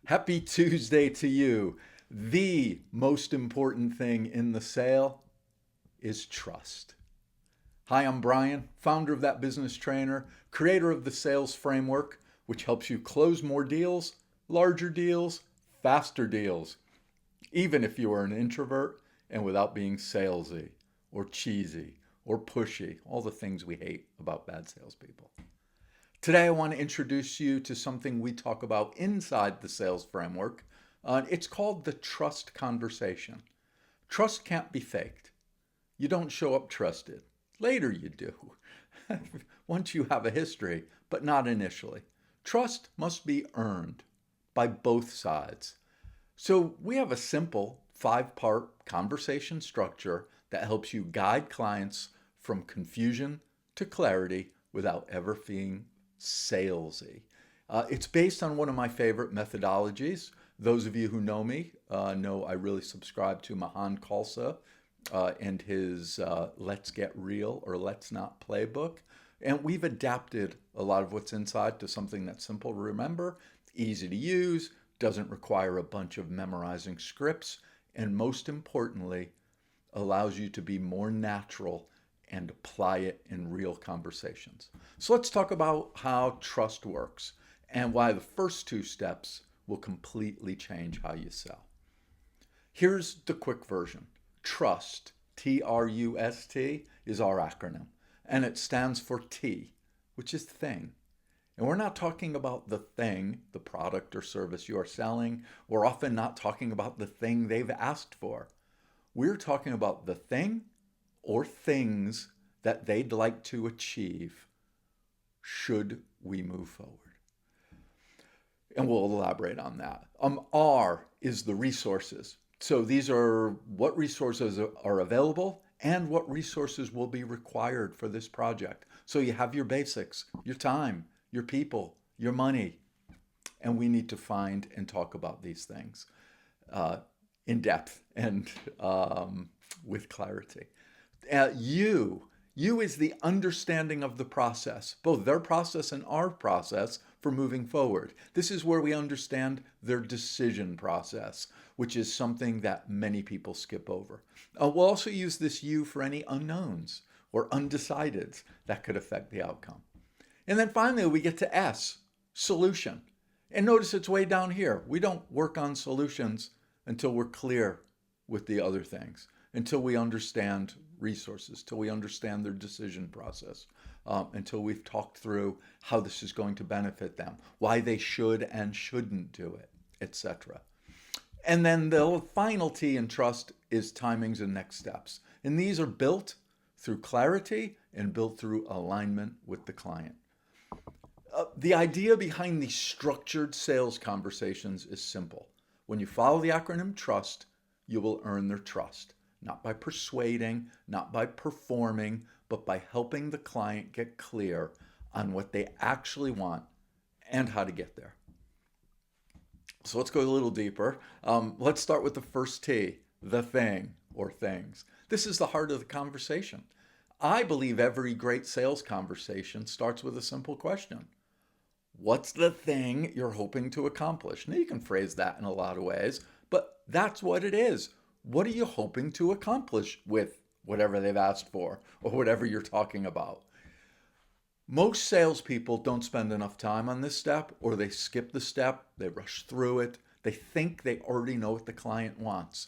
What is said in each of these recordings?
Happy Tuesday to you. The most important thing in the sale is trust. Hi, I'm Brian, founder of That Business Trainer, creator of the sales framework, which helps you close more deals, larger deals, faster deals, even if you are an introvert and without being salesy or cheesy or pushy, all the things we hate about bad salespeople. Today, I want to introduce you to something we talk about inside the sales framework. It's called the trust conversation. Trust can't be faked. You don't show up trusted. Later, you do. Once you have a history, but not initially. Trust must be earned by both sides. So, we have a simple 5-part conversation structure that helps you guide clients from confusion to clarity without ever being salesy. It's based on one of my favorite methodologies. Those of you who know me know I really subscribe to Mahan Khalsa and his Let's Get Real or Let's Not playbook. And we've adapted a lot of what's inside to something that's simple to remember, easy to use, doesn't require a bunch of memorizing scripts, and most importantly, allows you to be more natural and apply it in real conversations. So let's talk about how trust works and why the first 2 steps will completely change how you sell. Here's the quick version. Trust, T-R-U-S-T, is our acronym, and it stands for T, which is thing. And we're not talking about the thing, the product or service you are selling. We're often not talking about the thing they've asked for. We're talking about the thing or things that they'd like to achieve should we move forward. And we'll elaborate on that. R is the resources. So these are what resources are available and what resources will be required for this project. So you have your basics, your time, your people, your money. And we need to find and talk about these things in depth and with clarity. You is the understanding of the process, both their process and our process for moving forward. This is where we understand their decision process, which is something that many people skip over. We'll also use this U for any unknowns or undecideds that could affect the outcome. And then finally, we get to S, solution. And notice it's way down here. We don't work on solutions until we're clear with the other things, until we understand resources, till we understand their decision process, until we've talked through how this is going to benefit them, why they should and shouldn't do it, etc. And then the final T in trust is timings and next steps. And these are built through clarity and built through alignment with the client. The idea behind these structured sales conversations is simple. When you follow the acronym TRUST, you will earn their trust. Not by persuading, not by performing, but by helping the client get clear on what they actually want and how to get there. So let's go a little deeper. Let's start with the first T, the thing or things. This is the heart of the conversation. I believe every great sales conversation starts with a simple question. What's the thing you're hoping to accomplish? Now, you can phrase that in a lot of ways, but that's what it is. What are you hoping to accomplish with whatever they've asked for or whatever you're talking about? Most salespeople don't spend enough time on this step, or they skip the step, they rush through it. They think they already know what the client wants,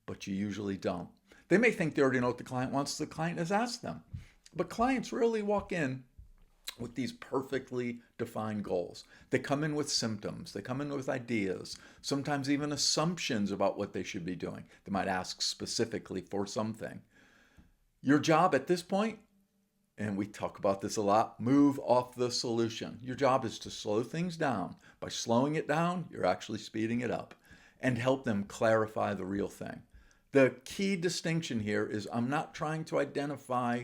but you usually don't. They may think they already know what the client wants, the client has asked them. But clients rarely walk in with these perfectly defined goals. They come in with symptoms, they come in with ideas, sometimes even assumptions about what they should be doing. They might ask specifically for something. Your job at this point, and we talk about this a lot, move off the solution. Your job is to slow things down. By slowing it down, you're actually speeding it up and help them clarify the real thing. The key distinction here is I'm not trying to identify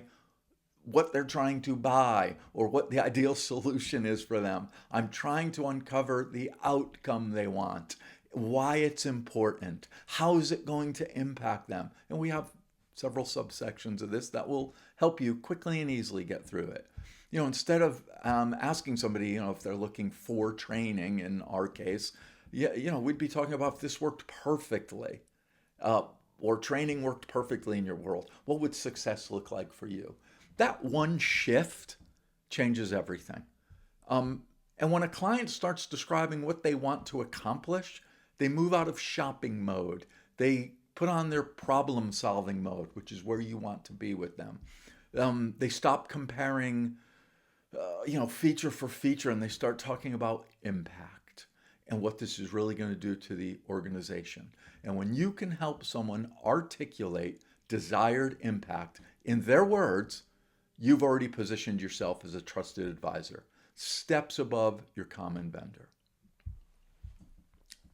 what they're trying to buy or what the ideal solution is for them. I'm trying to uncover the outcome they want, why it's important, how is it going to impact them. And we have several subsections of this that will help you quickly and easily get through it. Instead of asking somebody, if they're looking for training, in our case, Yeah, we'd be talking about if this worked perfectly, uh, or training worked perfectly in your world. What would success look like for you? That one shift changes everything. Um, and when a client starts describing what they want to accomplish, they move out of shopping mode. They put on their problem solving mode, which is where you want to be with them. They stop comparing, feature for feature, and they start talking about impact and what this is really going to do to the organization. And when you can help someone articulate desired impact in their words, you've already positioned yourself as a trusted advisor, steps above your common vendor.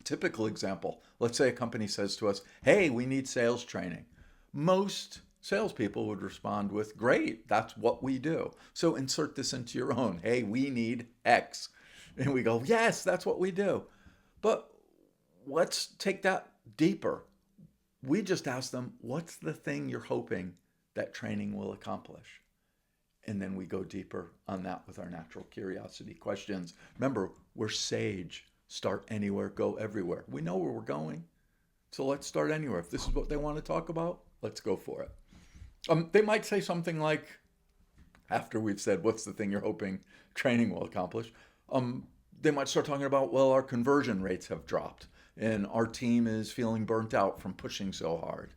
Typical example, let's say a company says to us, hey, we need sales training. Most salespeople would respond with, great, that's what we do. So insert this into your own. Hey, we need X. And we go, yes, that's what we do. But let's take that deeper. We just ask them, what's the thing you're hoping that training will accomplish? And then we go deeper on that with our natural curiosity questions. Remember, we're sage. Start anywhere, go everywhere. We know where we're going. So let's start anywhere. If this is what they want to talk about, let's go for it. They might say something like, after we've said, what's the thing you're hoping training will accomplish? They might start talking about, well, our conversion rates have dropped and our team is feeling burnt out from pushing so hard.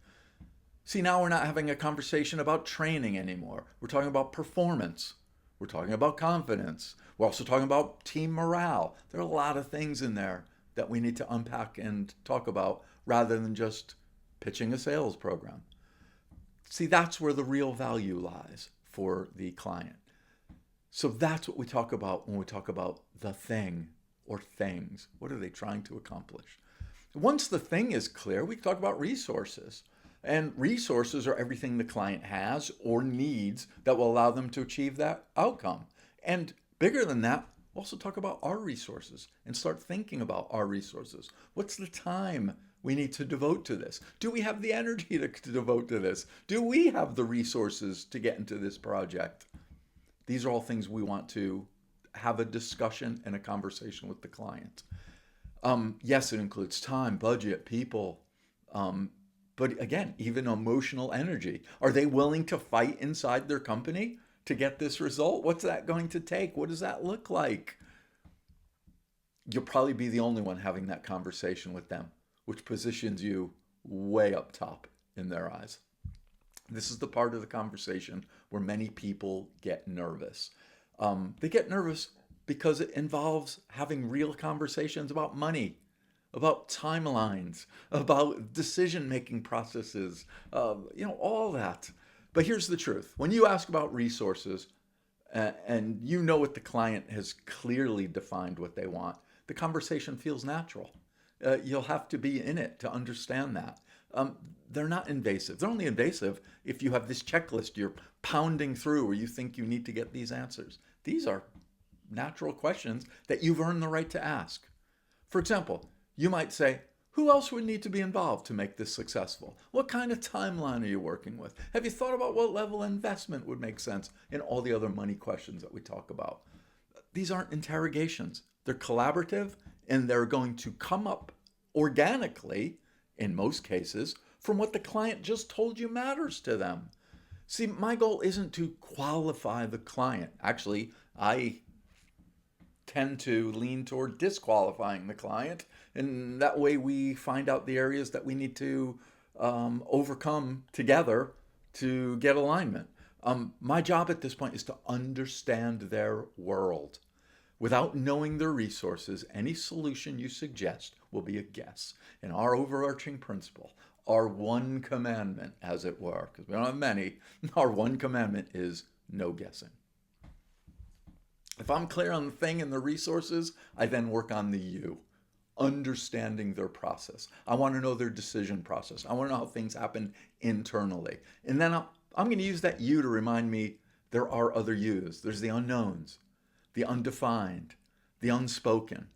See, now we're not having a conversation about training anymore. We're talking about performance. We're talking about confidence. We're also talking about team morale. There are a lot of things in there that we need to unpack and talk about rather than just pitching a sales program. See, that's where the real value lies for the client. So that's what we talk about when we talk about the thing or things. What are they trying to accomplish? Once the thing is clear, we talk about resources. And resources are everything the client has or needs that will allow them to achieve that outcome. And bigger than that, we'll also talk about our resources and start thinking about our resources. What's the time we need to devote to this? Do we have the energy to devote to this? Do we have the resources to get into this project? These are all things we want to have a discussion and a conversation with the client. Yes, it includes time, budget, people, but again, even emotional energy. Are they willing to fight inside their company to get this result? What's that going to take? What does that look like? You'll probably be the only one having that conversation with them, which positions you way up top in their eyes. This is the part of the conversation where many people get nervous. They get nervous because it involves having real conversations about money, about timelines, about decision-making processes, all that. But here's the truth. When you ask about resources, and you know what the client has clearly defined what they want, the conversation feels natural. You'll have to be in it to understand that. They're not invasive. They're only invasive if you have this checklist you're pounding through or you think you need to get these answers. These are natural questions that you've earned the right to ask. For example, you might say, who else would need to be involved to make this successful? What kind of timeline are you working with? Have you thought about what level of investment would make sense in all the other money questions that we talk about? These aren't interrogations. They're collaborative and they're going to come up organically, in most cases, from what the client just told you matters to them. See, my goal isn't to qualify the client. Actually, I tend to lean toward disqualifying the client, and that way we find out the areas that we need to overcome together to get alignment. My job at this point is to understand their world. Without knowing their resources, any solution you suggest will be a guess. And our overarching principle, our one commandment, as it were, because we don't have many, our one commandment is no guessing. If I'm clear on the thing and the resources, I then work on the you, understanding their process. I want to know their decision process. I want to know how things happen internally. And then I'm going to use that you to remind me there are other yous. There's the unknowns, the undefined, the unspoken.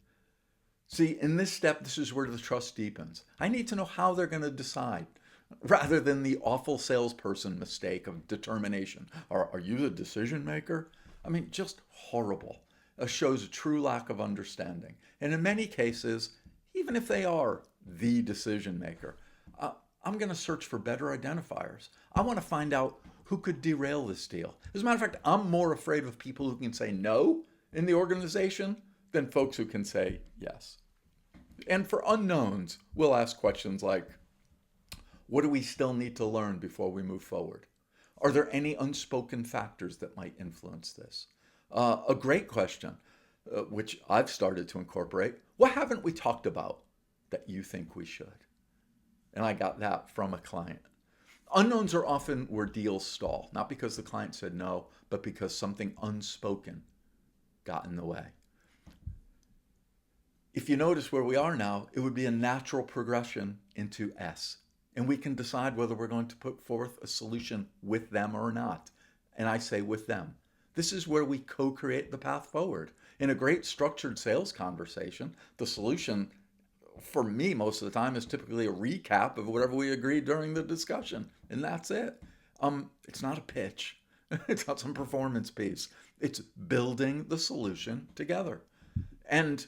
See, in this step, this is where the trust deepens. I need to know how they're going to decide rather than the awful salesperson mistake of determination. Are you the decision maker? I mean, just horrible. Shows a true lack of understanding. And in many cases, even if they are the decision maker. I'm going to search for better identifiers. I want to find out who could derail this deal. As a matter of fact, I'm more afraid of people who can say no in the organization than folks who can say yes. And for unknowns, we'll ask questions like, what do we still need to learn before we move forward? Are there any unspoken factors that might influence this? A great question, which I've started to incorporate, what haven't we talked about that you think we should? And I got that from a client. Unknowns are often where deals stall, not because the client said no, but because something unspoken got in the way. If you notice where we are now, it would be a natural progression into S. And we can decide whether we're going to put forth a solution with them or not. And I say with them. This is where we co-create the path forward. In a great structured sales conversation, the solution, for me, most of the time, is typically a recap of whatever we agreed during the discussion. And that's it. It's not a pitch. It's not some performance piece. It's building the solution together. And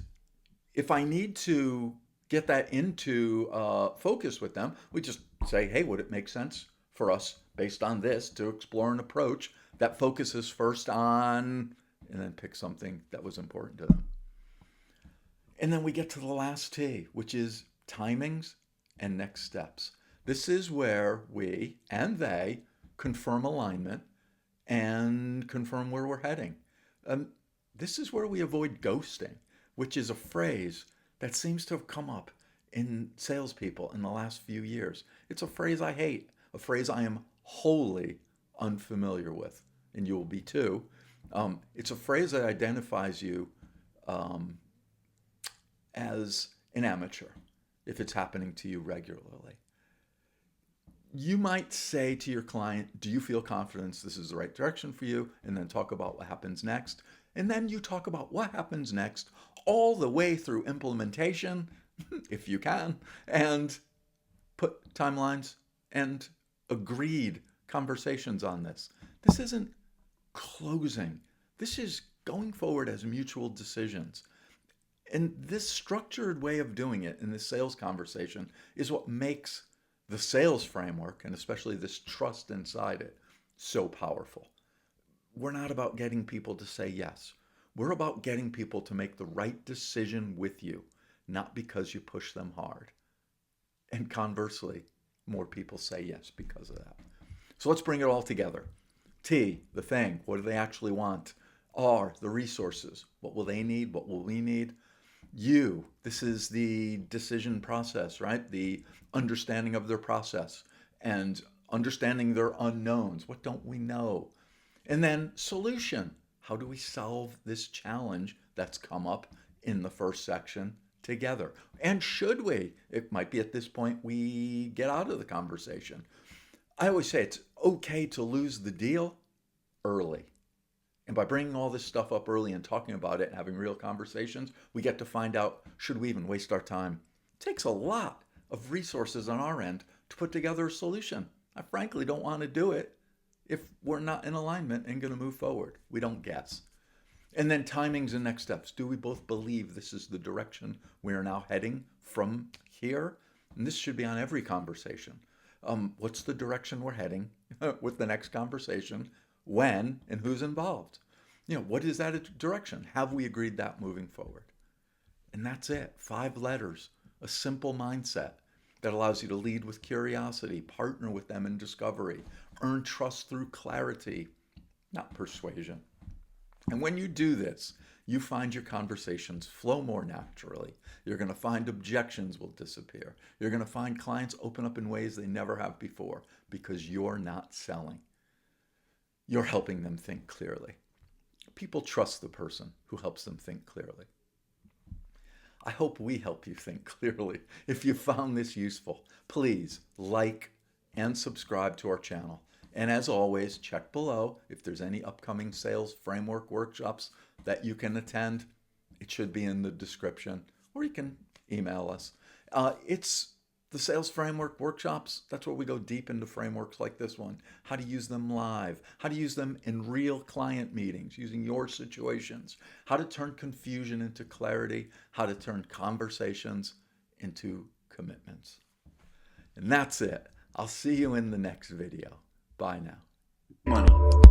if I need to get that into focus with them, we just say, hey, would it make sense for us, based on this, to explore an approach that focuses first on, and then pick something that was important to them. And then we get to the last T, which is timings and next steps. This is where we and they confirm alignment and confirm where we're heading. This is where we avoid ghosting, which is a phrase that seems to have come up in salespeople in the last few years. It's a phrase I hate, a phrase I am wholly unfamiliar with, and you will be too. It's a phrase that identifies you as an amateur if it's happening to you regularly. You might say to your client, do you feel confident this is the right direction for you? And then talk about what happens next. And then you talk about what happens next all the way through implementation, if you can, and put timelines and agreed conversations on this. This isn't closing. This is going forward as mutual decisions. And this structured way of doing it in this sales conversation is what makes the sales framework, and especially this trust inside it, so powerful. We're not about getting people to say yes. We're about getting people to make the right decision with you, not because you push them hard. And conversely, more people say yes because of that. So let's bring it all together. T, the thing, what do they actually want? R, the resources, what will they need? What will we need? U, this is the decision process, right? The understanding of their process and understanding their unknowns. What don't we know? And then solution, how do we solve this challenge that's come up in the first section together? And should we? It might be at this point we get out of the conversation. I always say it's okay to lose the deal early. And by bringing all this stuff up early and talking about it and having real conversations, we get to find out, should we even waste our time? It takes a lot of resources on our end to put together a solution. I frankly don't want to do it if we're not in alignment and going to move forward. We don't guess. And then timings and next steps. Do we both believe this is the direction we are now heading from here? And this should be on every conversation. What's the direction we're heading with the next conversation? When and who's involved? What is that direction? Have we agreed that moving forward? And that's it. 5 letters, a simple mindset that allows you to lead with curiosity, partner with them in discovery, earn trust through clarity, not persuasion. And when you do this, you find your conversations flow more naturally. You're going to find objections will disappear. You're going to find clients open up in ways they never have before because you're not selling. You're helping them think clearly. People trust the person who helps them think clearly. I hope we help you think clearly. If you found this useful, please like and subscribe to our channel. And as always, check below if there's any upcoming sales framework workshops that you can attend. It should be in the description, or you can email us. It's the sales framework workshops. That's where we go deep into frameworks like this one. How to use them live, how to use them in real client meetings, using your situations, how to turn confusion into clarity, how to turn conversations into commitments. And that's it. I'll see you in the next video. Bye now. Money.